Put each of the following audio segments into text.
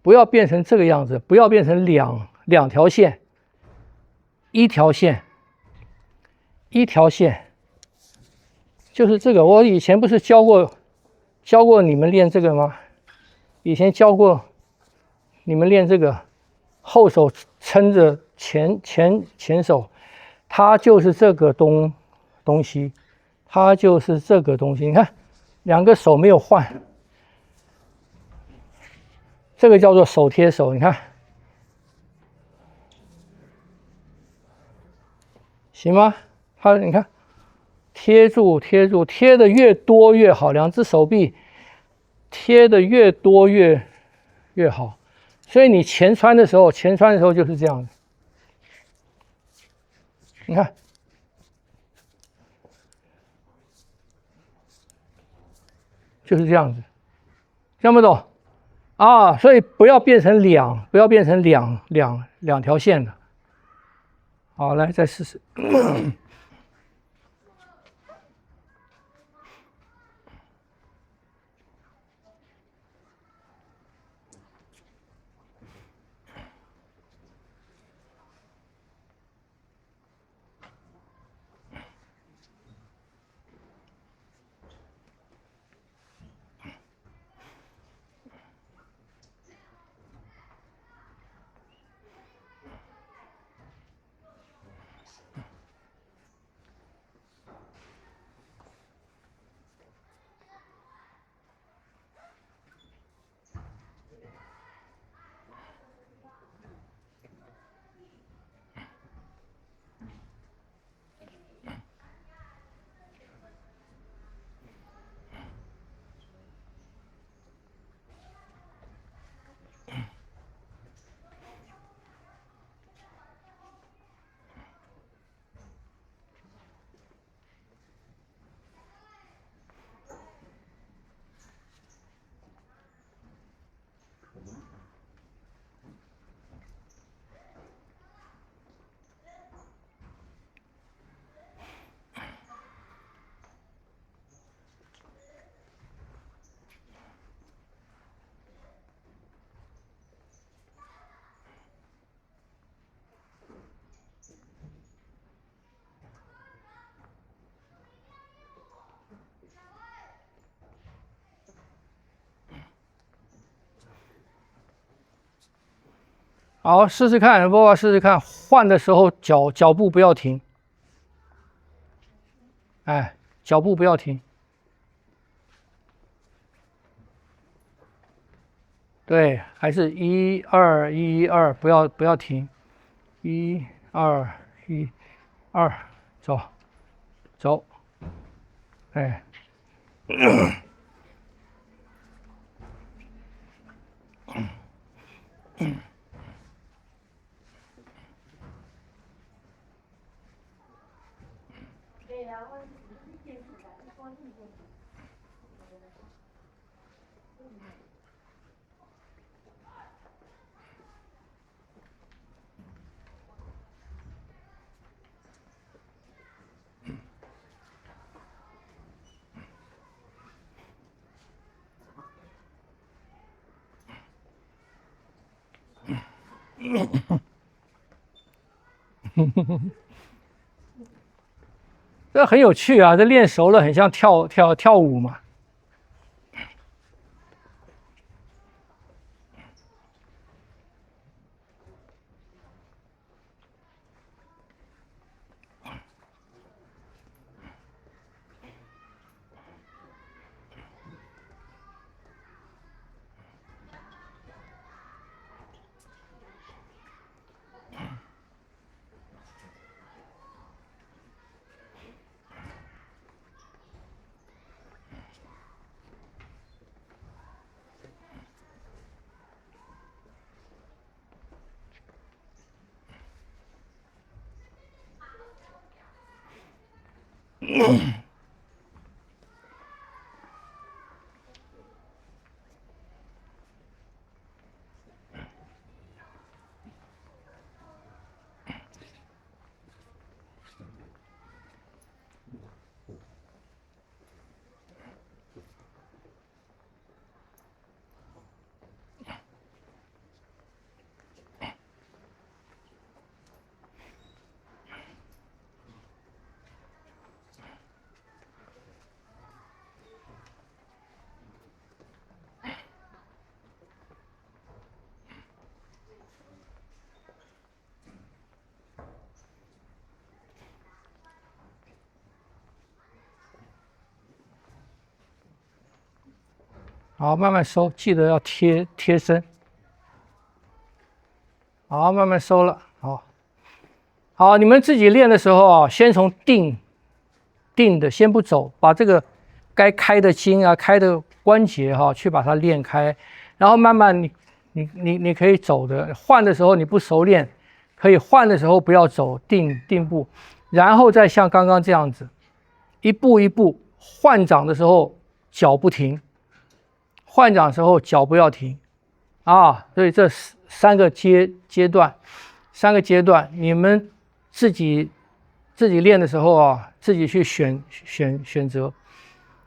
不要变成这个样子，不要变成两条线，一条线，就是这个。我以前不是教过你们练这个吗？以前教过你们练这个，后手撑着前手，它就是这个东西，它就是这个东西。你看，两个手没有换，这个叫做手贴手。你看，行吗？你看，贴住，贴的越多越好，两只手臂贴的越多越好。所以你前穿的时候就是这样子。你看，就是这样子，听不懂啊？所以不要变成两条线的。好，来再试试。好，试试看，波波试试看，换的时候脚步不要停，哎，脚步不要停。对，还是1、2、1、2，不要停，1、2、1、2，走，哎。这很有趣啊！这练熟了，很像跳舞嘛。好，慢慢收，记得要贴身。好，慢慢收了。好，你们自己练的时候啊，先从定的，先不走，把这个该开的筋啊、开的关节去把它练开，然后慢慢你可以走的，换的时候你不熟练，可以换的时候不要走，定步，然后再像刚刚这样子，一步一步换掌的时候脚不停，换掌的时候脚不要停啊，所以这三个阶段，你们自己练的时候啊，自己去选择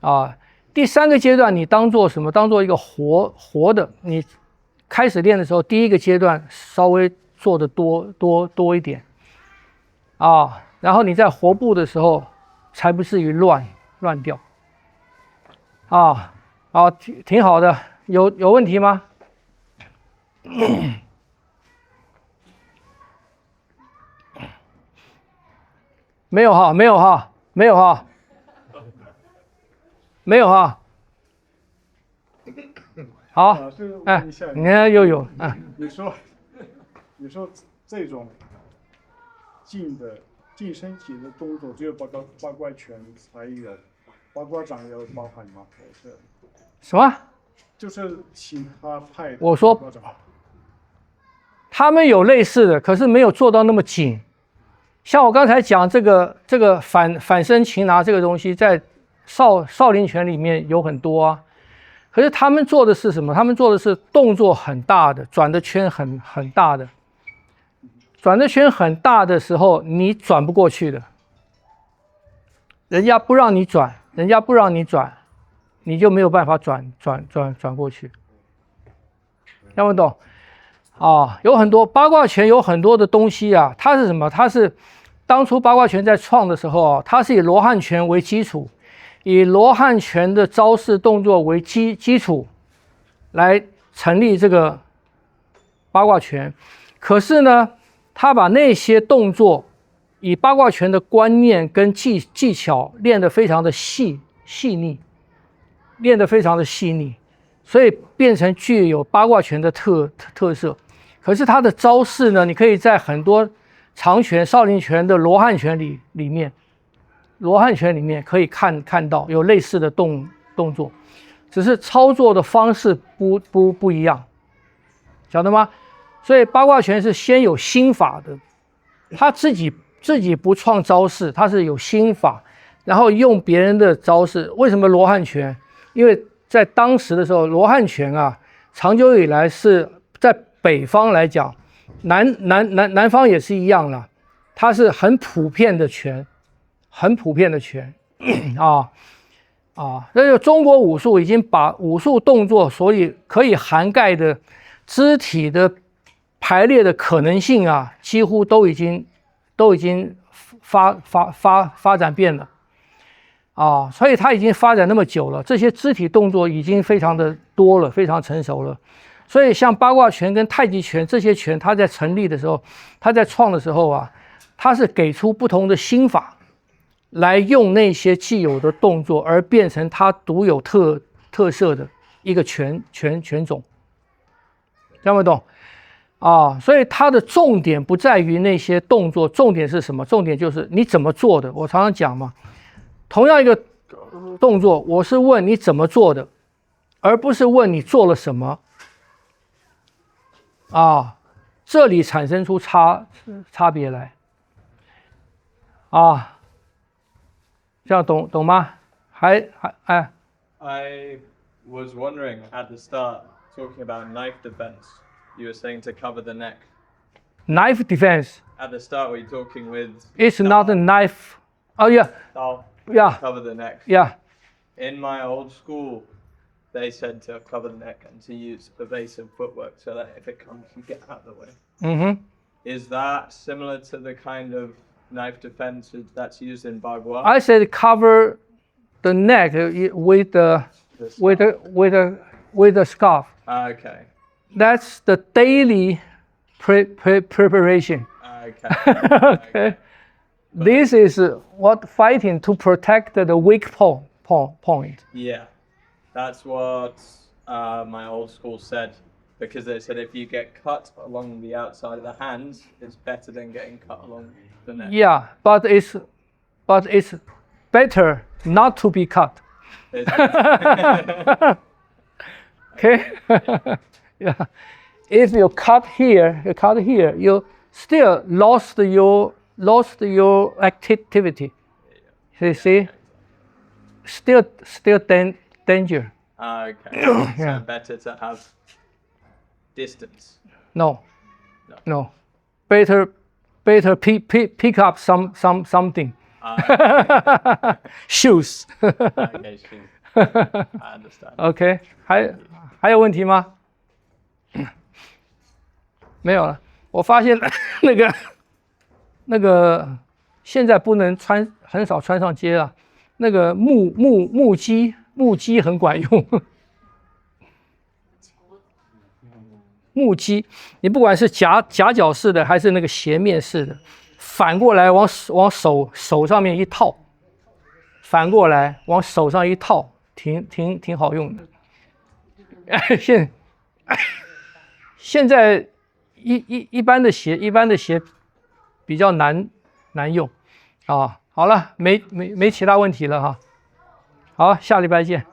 啊。第3个阶段你当做什么？当做一个活的。你开始练的时候，第1个阶段稍微做的多一点啊，然后你在活步的时候才不至于乱掉啊。好，挺好的。有问题吗？没有哈。好，哎，你看又有啊。你说这种近身体的动作，只有八卦拳才有，八卦掌有包含吗？什么？就是其他派的。我说他们有类似的，可是没有做到那么紧。像我刚才讲这个反身擒拿这个东西，在少林拳里面有很多啊。可是他们做的是什么？他们做的是动作很大的，转的圈很大的。转的圈很大的时候，你转不过去的。人家不让你转，你就没有办法转过去。听不懂？啊，有很多八卦拳有很多的东西啊，它是什么？它是当初八卦拳在创的时候啊，它是以罗汉拳为基础，以罗汉拳的招式动作为基础来成立这个八卦拳。可是呢，他把那些动作以八卦拳的观念跟技巧练得非常的细腻，所以变成具有八卦拳的特色。可是它的招式呢，你可以在很多长拳、少林拳的罗汉拳里面可以看到有类似的动作，只是操作的方式不一样，晓得吗？所以八卦拳是先有心法的，他自己不创招式，他是有心法，然后用别人的招式。为什么罗汉拳？因为在当时的时候，罗汉拳啊，长久以来是在北方来讲，南方也是一样啦，它是很普遍的拳那就中国武术已经把武术动作，所以可以涵盖的肢体的排列的可能性啊，几乎都已经发展遍了啊，所以它已经发展那么久了，这些肢体动作已经非常的多了，非常成熟了。所以像八卦拳跟太极拳这些拳，它在成立的时候，它在创的时候啊，它是给出不同的心法来用那些既有的动作，而变成它独有特色的一个拳种，听不懂啊？所以它的重点不在于那些动作，重点是什么？重点就是你怎么做的。我常常讲嘛，同样一个动作，我是问你怎么做的，而不是问你做了什么啊，这里产生出差别来啊。这样懂吗？哎。 I was wondering at the start, talking about knife defense, you were saying to cover the neck. Knife defense. At the start, were you talking with? It's not a knife. Oh yeah. Yeah. Cover the neck. Yeah. In my old school, they said to cover the neck and to use evasive footwork so that if it comes, you get out of the way. Mm-hmm. Is that similar to the kind of knife defense that's used in Bagua? I said cover the neck with the scarf. Okay. That's the daily preparation. Okay. Okay. This is what fighting to protect the weak point. Yeah, that's what my old school said, because they said if you get cut along the outside of the hands, it's better than getting cut along the neck. Yeah, but it's better not to be cut. Okay. Yeah. If you cut here, you still lost your activity. You see, still danger. Okay. Yeah. So better to have distance. No. Better pick up something. Shoes. Okay, shoot. I understand. OK，还有问题吗？没有了。我发现那个现在不能穿，很少穿上街了。那个木屐很管用。木屐，你不管是夹脚式的还是那个斜面式的，反过来往手上面一套，反过来往手上一套，挺好用的。现在一般的鞋比较难用啊。好了，没其他问题了哈。好，下礼拜见。